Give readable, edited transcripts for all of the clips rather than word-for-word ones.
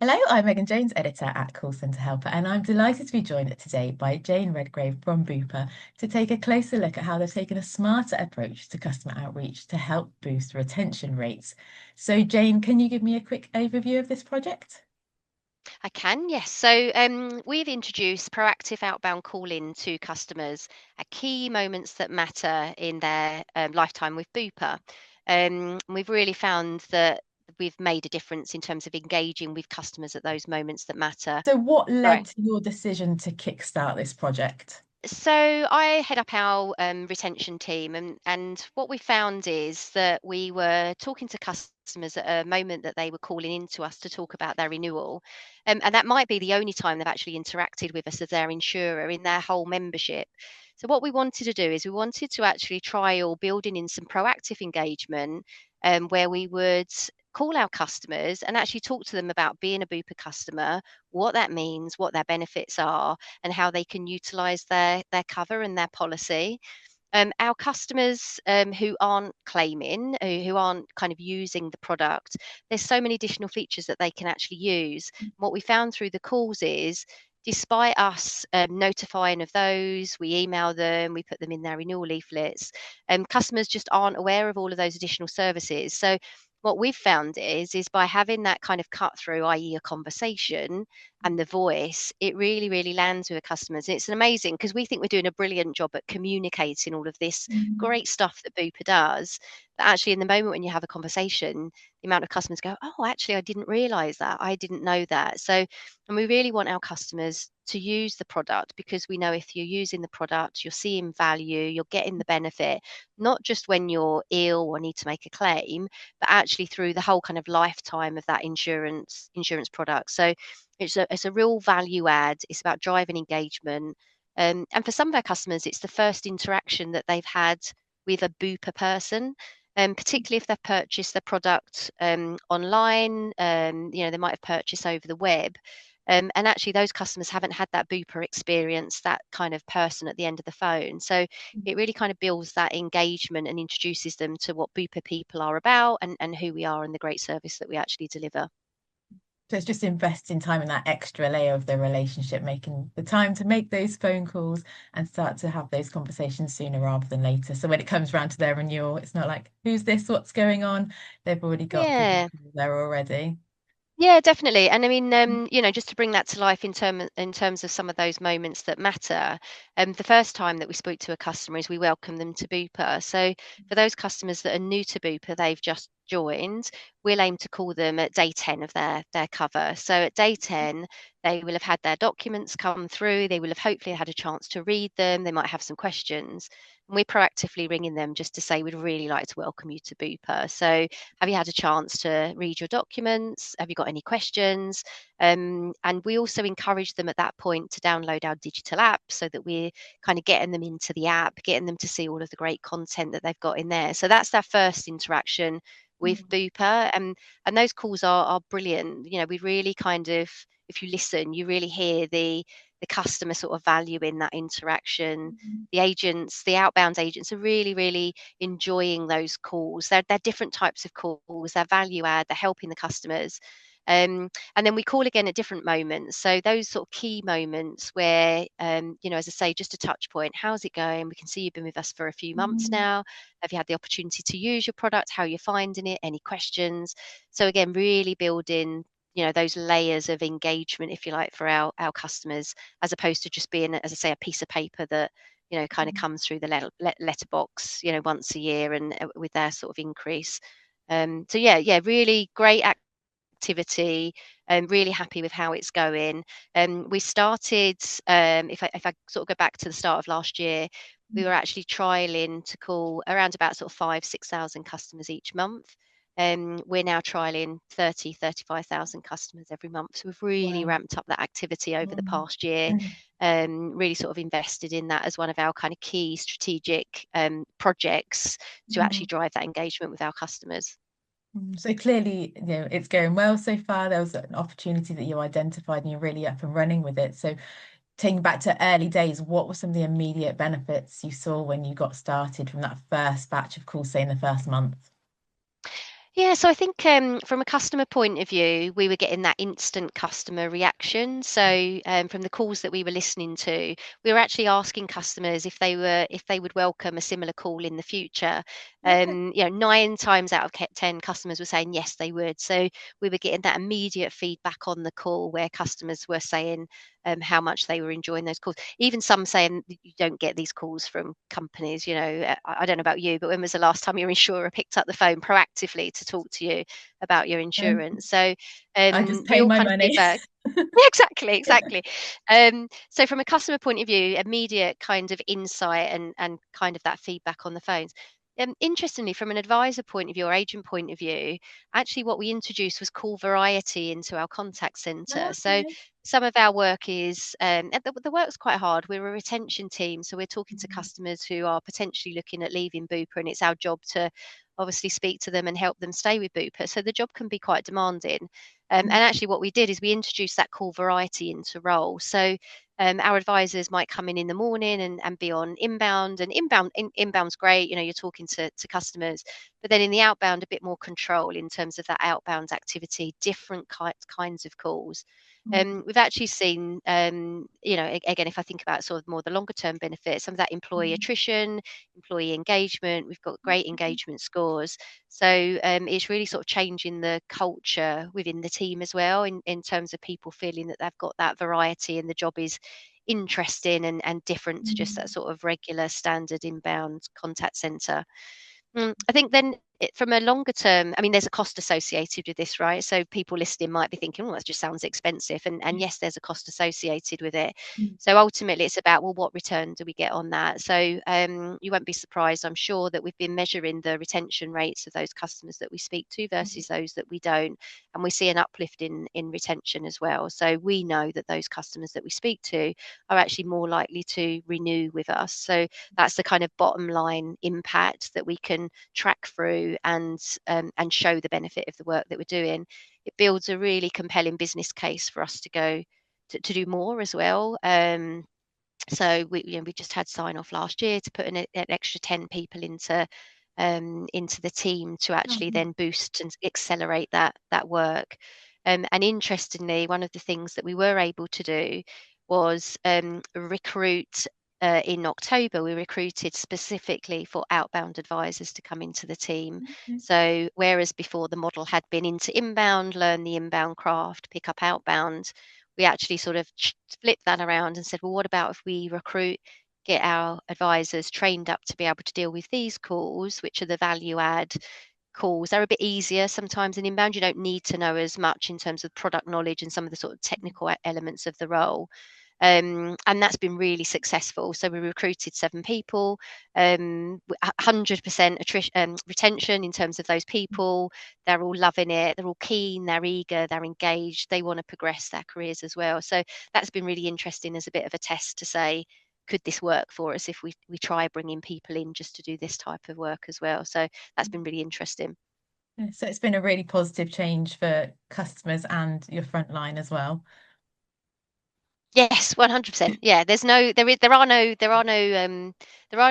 Hello, I'm Megan Jones, editor at Call Centre Helper, and I'm delighted to be joined today by Jane Redgrave from BUPA to take a closer look at how they've taken a smarter approach to customer outreach to help boost retention rates. So, Jane, can you give me a quick overview of this project? I can, yes. So we've introduced proactive outbound calling to customers at key moments that matter in their lifetime with Bupa. We've really found that we've made a difference in terms of engaging with customers at those moments that matter. So, what led Right. to your decision to kickstart this project? So I head up our retention team, and what we found is that we were talking to customers at a moment that they were calling in to us to talk about their renewal, and that might be the only time they've actually interacted with us as their insurer in their whole membership. So what we wanted to do is we wanted to actually trial building in some proactive engagement, where we would call our customers and actually talk to them about being a Bupa customer, what that means, what their benefits are, and how they can utilize their cover and their policy. Our customers who aren't claiming, who aren't kind of using the product, there's so many additional features that they can actually use. What we found through the calls is, despite us notifying of those, we email them, we put them in their renewal leaflets, customers just aren't aware of all of those additional services. So what we've found is by having that kind of cut through, i.e., a conversation, and the voice, it really, really lands with the customers. And it's an amazing because we think we're doing a brilliant job at communicating all of this Mhm. great stuff that Bupa does. But actually, in the moment when you have a conversation, the amount of customers go, "Oh, actually, I didn't realize that. I didn't know that." So, and we really want our customers to use the product because we know if you're using the product, you're seeing value, you're getting the benefit, not just when you're ill or need to make a claim, but actually through the whole kind of lifetime of that insurance product. So it's a real value add. It's about driving engagement. And for some of our customers, it's the first interaction that they've had with a Bupa person. Particularly if they've purchased the product online, they might have purchased over the web. And actually, those customers haven't had that Bupa experience, that kind of person at the end of the phone. So it really kind of builds that engagement and introduces them to what Bupa people are about and who we are and the great service that we actually deliver. So it's just investing time in that extra layer of the relationship, making the time to make those phone calls and start to have those conversations sooner rather than later. So when it comes around to their renewal, it's not like, who's this? What's going on? They've already got good Yeah. people there already. Yeah, definitely. And I mean, just to bring that to life in terms of some of those moments that matter. The first time that we spoke to a customer is we welcome them to Bupa. So for those customers that are new to Bupa, they've just joined, we'll aim to call them at day 10 of their cover. So at day 10, they will have had their documents come through, they will have hopefully had a chance to read them, they might have some questions. And we're proactively ringing them just to say we'd really like to welcome you to Bupa. So have you had a chance to read your documents? Have you got any questions? And we also encourage them at that point to download our digital app so that we're kind of getting them into the app, getting them to see all of the great content that they've got in there. So that's their first interaction with Mm. Bupa. And those calls are brilliant. We really kind of, if you listen, you really hear the customer sort of value in that interaction. The agents, the outbound agents are really, really enjoying those calls. They're different types of calls. They're value add. They're helping the customers. And then we call again at different moments. So those sort of key moments where, as I say, just a touch point. How's it going? We can see you've been with us for a few months Mhm. now. Have you had the opportunity to use your product? How are you finding it? Any questions? So again, really building those layers of engagement, if you like, for our customers, as opposed to just being, as I say, a piece of paper that kind of comes through the letterbox, once a year, and with their sort of increase. So yeah, really great activity. Really happy with how it's going. We started, if I sort of go back to the start of last year, we were actually trialing to call around about sort of 5,000 to 6,000 customers each month. We're now trialing 30,000 to 35,000 customers every month. So we've really Wow. ramped up that activity over the Mm. past year. Really sort of invested in that as one of our kind of key strategic projects to actually Mhm. drive that engagement with our customers. So clearly, it's going well so far. There was an opportunity that you identified and you're really up and running with it. So taking back to early days, what were some of the immediate benefits you saw when you got started from that first batch of calls, say in the first month? Yeah, so I think from a customer point of view, we were getting that instant customer reaction. So from the calls that we were listening to, we were actually asking customers if they would welcome a similar call in the future. Okay. 9 times out of 10, customers were saying yes, they would. So we were getting that immediate feedback on the call where customers were saying how much they were enjoying those calls. Even some saying that you don't get these calls from companies. I don't know about you, but when was the last time your insurer picked up the phone proactively to talk to you about your Um, insurance? So I just pay real my kind of money. feedback. Yeah, exactly, exactly. So from a customer point of view, immediate kind of insight and kind of that feedback on the phones. Interestingly, from an advisor point of view or agent point of view, actually what we introduced was call variety into our contact center. So Okay. some of our work is and the work's quite hard. We're a retention team, so we're talking to Mhm. customers who are potentially looking at leaving BUPA, and it's our job to obviously speak to them and help them stay with BUPA. So the job can be quite demanding. And Mhm. actually, what we did is we introduced that call variety into role. So our advisors might come in the morning and be on inbound, and inbound's great. You're talking to customers, but then in the outbound, a bit more control in terms of that outbound activity, different kinds of calls. Mhm. We've actually seen, again, if I think about sort of more the longer term benefits, some of that employee Mhm. attrition, employee engagement, we've got great Okay. engagement scores. So it's really sort of changing the culture within the team as well, in terms of people feeling that they've got that variety and the job is interesting and different to just that Mhm. sort of regular standard inbound contact center. I think then from a longer term, I mean, there's a cost associated with this, right? So people listening might be thinking, oh, that just sounds expensive. And yes, there's a cost associated with it. Mhm. So ultimately, it's about, well, what return do we get on that? So you won't be surprised, I'm sure, that we've been measuring the retention rates of those customers that we speak to versus those that we don't. And we see an uplift in retention as well. So we know that those customers that we speak to are actually more likely to renew with us. So that's the kind of bottom line impact that we can track through and show the benefit of the work that we're doing. It builds a really compelling business case for us to go to do more as well. So we just had sign off last year to put an extra 10 people into the team to actually Mhm. then boost and accelerate that work. And interestingly, one of the things that we were able to do was recruit. In October, we recruited specifically for outbound advisors to come into the team. Okay. So, whereas before the model had been into inbound, learn the inbound craft, pick up outbound, we actually sort of flipped that around and said, well, what about if we recruit, get our advisors trained up to be able to deal with these calls, which are the value add calls. They're a bit easier sometimes in inbound. You don't need to know as much in terms of product knowledge and some of the sort of technical elements of the role. And that's been really successful. So we recruited 7 people, 100% retention in terms of those people. They're all loving it. They're all keen. They're eager. They're engaged. They want to progress their careers as well. So that's been really interesting as a bit of a test to say, could this work for us if we try bringing people in just to do this type of work as well? So that's been really interesting. Yeah, so it's been a really positive change for customers and your front line as well. Yes, 100%. Yeah, there are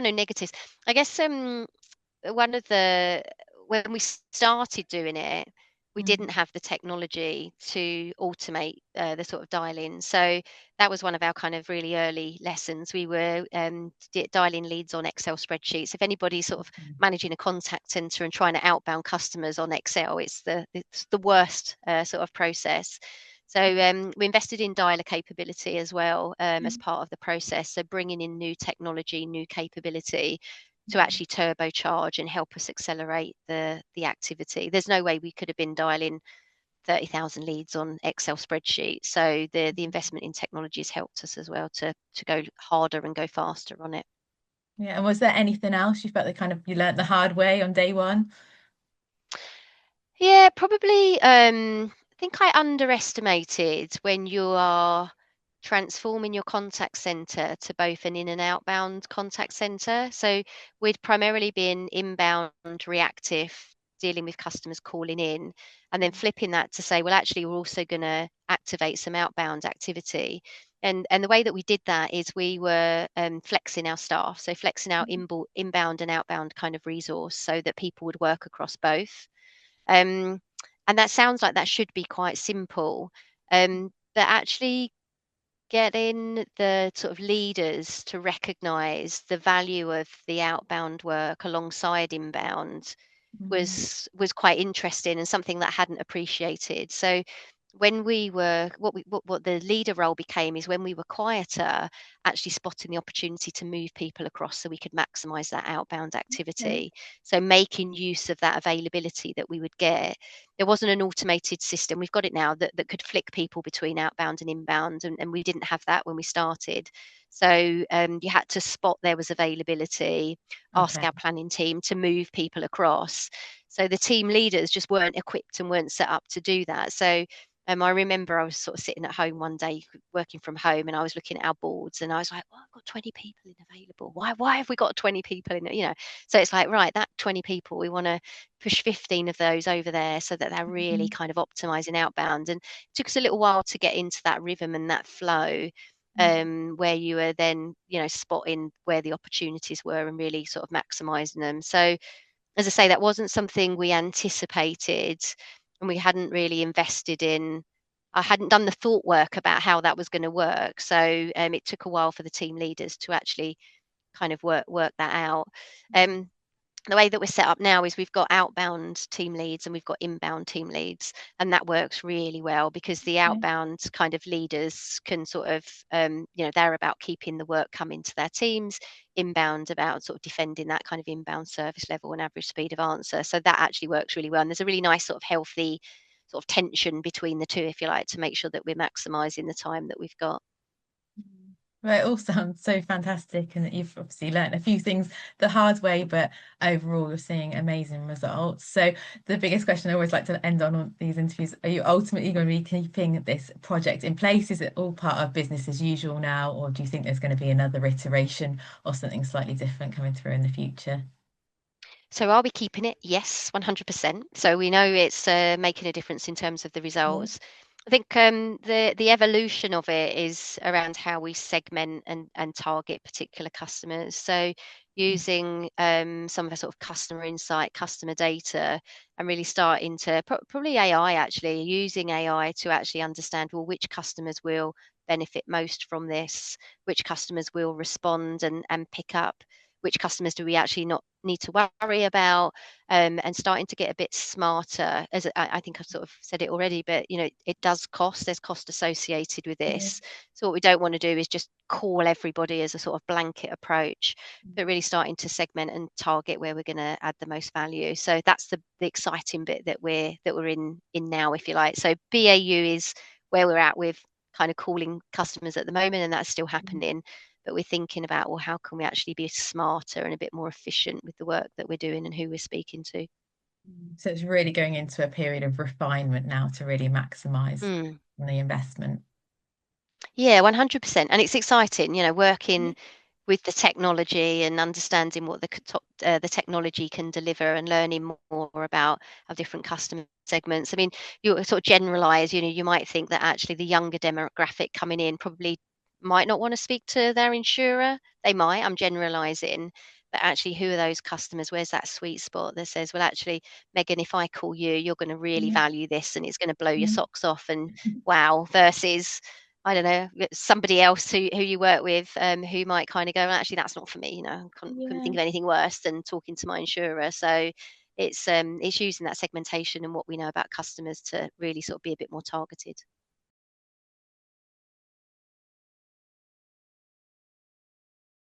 no negatives. I guess one of the when we started doing it, we didn't Mm. have the technology to automate the sort of dial-in. So that was one of our kind of really early lessons. We were dialing leads on Excel spreadsheets. If anybody's sort of managing a contact center and trying to outbound customers on Excel, it's the worst sort of process. So we invested in dialer capability as well as Mm. part of the process. So bringing in new technology, new capability to Mm. actually turbocharge and help us accelerate the activity. There's no way we could have been dialing 30,000 leads on Excel spreadsheets. So the investment in technology has helped us as well to go harder and go faster on it. Yeah, and was there anything else you felt that kind of you learnt the hard way on day one? Yeah, probably. I think I underestimated when you are transforming your contact center to both an in and outbound contact center. So we'd primarily been inbound reactive, dealing with customers calling in, and then flipping that to say, well, actually, we're also going to activate some outbound activity. And the way that we did that is we were flexing our staff, so flexing our inbound and outbound kind of resource so that people would work across both. And that sounds like that should be quite simple. But actually getting the sort of leaders to recognize the value of the outbound work alongside inbound Mm. was quite interesting and something that I hadn't appreciated. So when we were what the leader role became is when we were quieter, actually spotting the opportunity to move people across so we could maximize that outbound Okay. activity. So making use of that availability that we would get. There wasn't an automated system. We've got it now that could flick people between outbound and inbound, and we didn't have that when we started. So you had to spot there was availability, ask Okay. our planning team to move people across. So the team leaders just weren't equipped and weren't set up to do that. So I remember I was sort of sitting at home one day working from home, and I was looking at our boards, and I was like, "Well, I've got 20 people in available. Why have we got 20 people in it?" So it's like, right, that 20 people, we want to push 15 of those over there so that they're really Mhm. kind of optimizing outbound. And it took us a little while to get into that rhythm and that flow, Mm. where you were then, spotting where the opportunities were and really sort of maximizing them. So as I say, that wasn't something we anticipated, and we hadn't really invested in. I hadn't done the thought work about how that was going to work. So it took a while for the team leaders to actually kind of work that out. Um, the way that we're set up now is we've got outbound team leads and we've got inbound team leads, and that works really well because the Okay. outbound kind of leaders can sort of they're about keeping the work coming to their teams, inbound about sort of defending that kind of inbound service level and average speed of answer. So that actually works really well, and there's a really nice sort of healthy sort of tension between the two, if you like, to make sure that we're maximizing the time that we've got. Mm. Well, it all sounds so fantastic, and that you've obviously learned a few things the hard way, but overall you're seeing amazing results. So the biggest question I always like to end on these interviews, are you ultimately going to be keeping this project in place? Is it all part of business as usual now, or do you think there's going to be another iteration or something slightly different coming through in the future? So are we keeping it? Yes, 100%. So we know it's making a difference in terms of the Yeah. results. I think the evolution of it is around how we segment and target particular customers. So using some of our sort of customer insight, customer data, and really starting to probably AI actually using AI to actually understand, well, which customers will benefit most from this, which customers will respond and pick up, which customers do we actually not need to worry about, and starting to get a bit smarter. As I think I've sort of said it already, but it does cost. There's cost associated with Yeah. this. So what we don't want to do is just call everybody as a sort of blanket approach, but really starting to segment and target where we're going to add the most value. So that's the exciting bit that we're in now, if you like. So BAU is where we're at with kind of calling customers at the moment, and that's still happening, but we're thinking about, well, how can we actually be smarter and a bit more efficient with the work that we're doing and who we're speaking to. So it's really going into a period of refinement now to really maximize Mm. the investment. Yeah, 100%. And it's exciting, Yeah. working with the technology and understanding what the technology can deliver and learning more about our different customer segments. I mean, you sort of generalize, you might think that actually the younger demographic coming in probably might not want to speak to their insurer. They might, I'm generalizing. But actually, who are those customers? Where's that sweet spot that says, well, actually, Megan, if I call you, you're going to really Yeah. value this and it's going to blow your Yeah. socks off and wow, versus I don't know, somebody else who you work with, who might kind of go, "Well, actually, that's not for me. I couldn't Yeah. think of anything worse than talking to my insurer." So it's using that segmentation and what we know about customers to really sort of be a bit more targeted.